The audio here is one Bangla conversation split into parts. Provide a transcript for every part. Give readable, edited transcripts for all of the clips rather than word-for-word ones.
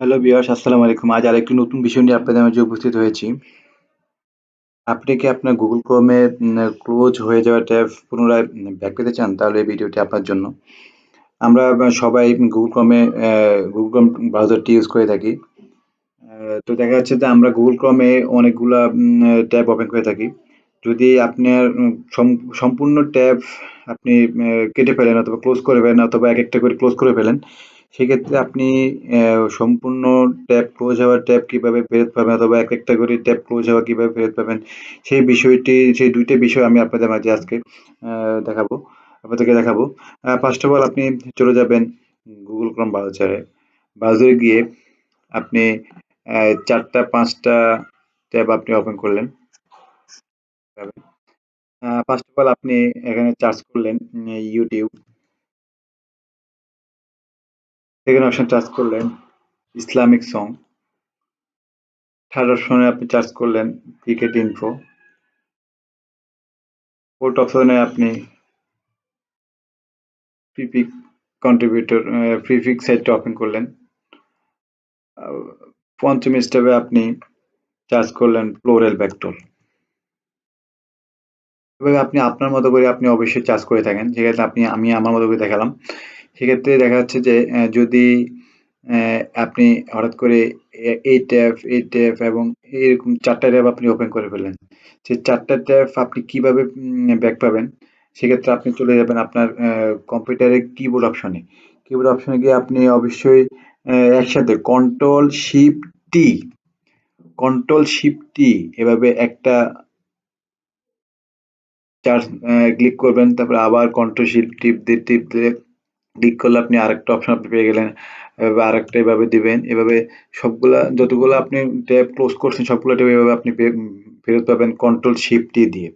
হ্যালো ভিউয়ার্স, আসসালামু আলাইকুম। আজ আরেকটি নতুন বিষয় নিয়ে আপনাদের মাঝে উপস্থিত হয়েছি। আপনি কি আপনার Google Chrome এ ক্লোজ হয়ে যাওয়া ট্যাব পুনরায় ব্যাক পেতে চান? তাহলে এই ভিডিওটি আপনার জন্য। আমরা সবাই Google Chrome এ Google Chrome ব্রাউজারটি ইউজ করে থাকি। তো দেখা যাচ্ছে যে আমরা Google Chrome এ অনেকগুলা ট্যাব ওপেন করে থাকি। যদি আপনার সম্পূর্ণ ট্যাব আপনি কেটে ফেলেন অথবা ক্লোজ করে ফেলেন অথবা একেকটা করে ক্লোজ করে ফেলেন, সেক্ষেত্রে আপনি সম্পূর্ণ ট্যাব ক্লোজ হওয়া ট্যাব কিভাবে ফেরত পাবেন অথবা একেকটা করে ট্যাব ক্লোজ হওয়া কিভাবে ফেরত পাবেন, সেই ২ টা বিষয় আমি আপনাদের মাঝে আজকে আ দেখাবো আপনাদেরকে দেখাবো। ফার্স্ট অফ অল আপনি চলে যাবেন Google Chrome ব্রাউজারে। ব্রাউজারে গিয়ে আপনি ৪ টা ৫ টা ট্যাব আপনি ওপেন করলেন। ফার্স্ট অফ অল আপনি এখানে সার্চ করলেন YouTube। সেকেন্ড অপশন সার্চ করলেন ইসলামিক সং। থার্ড অপশনে আপনি সার্চ করলেন ক্রিকেট ইনফো। ফোর্থ অপশনে আপনি ফ্রিপিক কন্ট্রিবিউটর ফ্রিপিক সাইটটা ওপেন করলেন। পঞ্চম স্টেপে আপনি সার্চ করলেন ফ্লোরাল ভেক্টর। এভাবে আপনি আপনার মতো করে আপনি অবশ্যই চার্জ করে থাকেন। সেক্ষেত্রে আমি আমার মতো করে দেখালাম। সেক্ষেত্রে দেখা যাচ্ছে যে যদি আপনি হঠাৎ করে এই ট্যাব এবং এরকম ৪ টা ট্যাব আপনি ওপেন করে ফেললেন। সেই ৪ টা ট্যাব আপনি কিভাবে ব্যাক পাবেন? সেক্ষেত্রে আপনি চলে যাবেন আপনার কম্পিউটারের কিবোর্ড অপশনে। কিবোর্ড অপশনে গিয়ে আপনি অবশ্যই একসাথে কন্ট্রোল শিফট টি এভাবে একটা চার্জ ক্লিক করবেন, তারপরে আবার কন্ট্রোল শিফট টিপ দিয়ে ক্লিক করলে আপনি আরেকটা অপশন আপনি পেয়ে গেলেন। এভাবে আরেকটা এভাবে দিবেন। এভাবে সবগুলা যতগুলো আপনি ট্যাব ক্লোজ করছেন সবগুলো ট্যাব এভাবে আপনি ফেরত পাবেন কন্ট্রোল শিফট টি দিয়ে।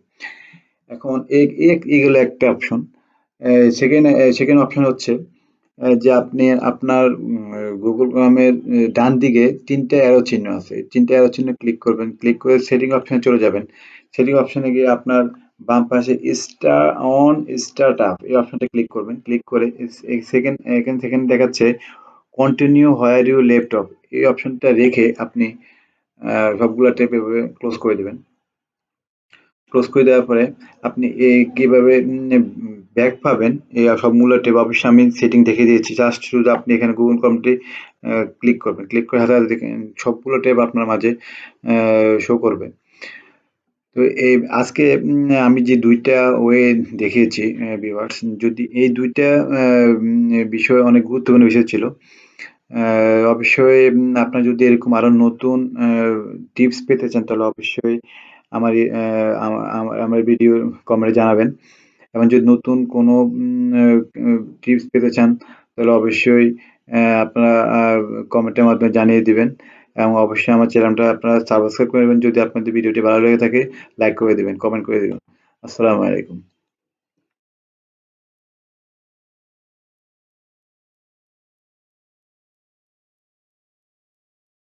এখন এই গেল একটা অপশন। সেকেন্ড অপশন হচ্ছে যে আপনি আপনার Google Chrome এর ডান দিকে ৩ টা অ্যারো চিহ্ন আছে। ৩ টা অ্যারো চিহ্ন ক্লিক করবেন। ক্লিক করে সেটিং অপশনে চলে যাবেন। সেটিং অপশনে গিয়ে আপনার বাম পাশে স্টার্ট আপ এই অপশনটা ক্লিক করবেন। ক্লিক করে এখানে দেখাচ্ছে continue where you left off এই অপশনটা রেখে আপনি সবগুলা ট্যাব এভাবে ক্লোজ করে দিবেন। ক্লোজ করে দেওয়ার পরে আপনি কিভাবে ব্যাক পাবেন এই সবগুলো ট্যাব অবশ্যই আমি সেটিং দেখিয়ে দিয়েছি। জাস্ট শুধু আপনি এখানে Google Chrome-টি ক্লিক করবেন। ক্লিক করে হাতে দেখেন সবগুলো ট্যাব আপনার মাঝে শো করবে। তো আজকে আমি যে ২ টা ওয়ে দেখিয়েছি ভিউয়ার্স, যদি এই ২ টা বিষয় অনেক গুরুত্বপূর্ণ বিষয় ছিল। অবশ্যই আপনার যদি এরকম আরো নতুন টিপস পেতে চান তাহলে অবশ্যই আমার এ আমার ভিডিও কমেন্টে জানাবেন। এবং যদি নতুন কোনো টিপস পেতে চান তাহলে অবশ্যই আপনারা কমেন্টের মাধ্যমে জানিয়ে দিবেন এবং অবশ্যই আমার চ্যানেলটা আপনারা সাবস্ক্রাইব করবেন। যদি আপনাদের ভিডিওটি ভালো লেগে থাকে লাইক করে দিবেন, কমেন্ট করে দিবেন। আসসালামু আলাইকুম।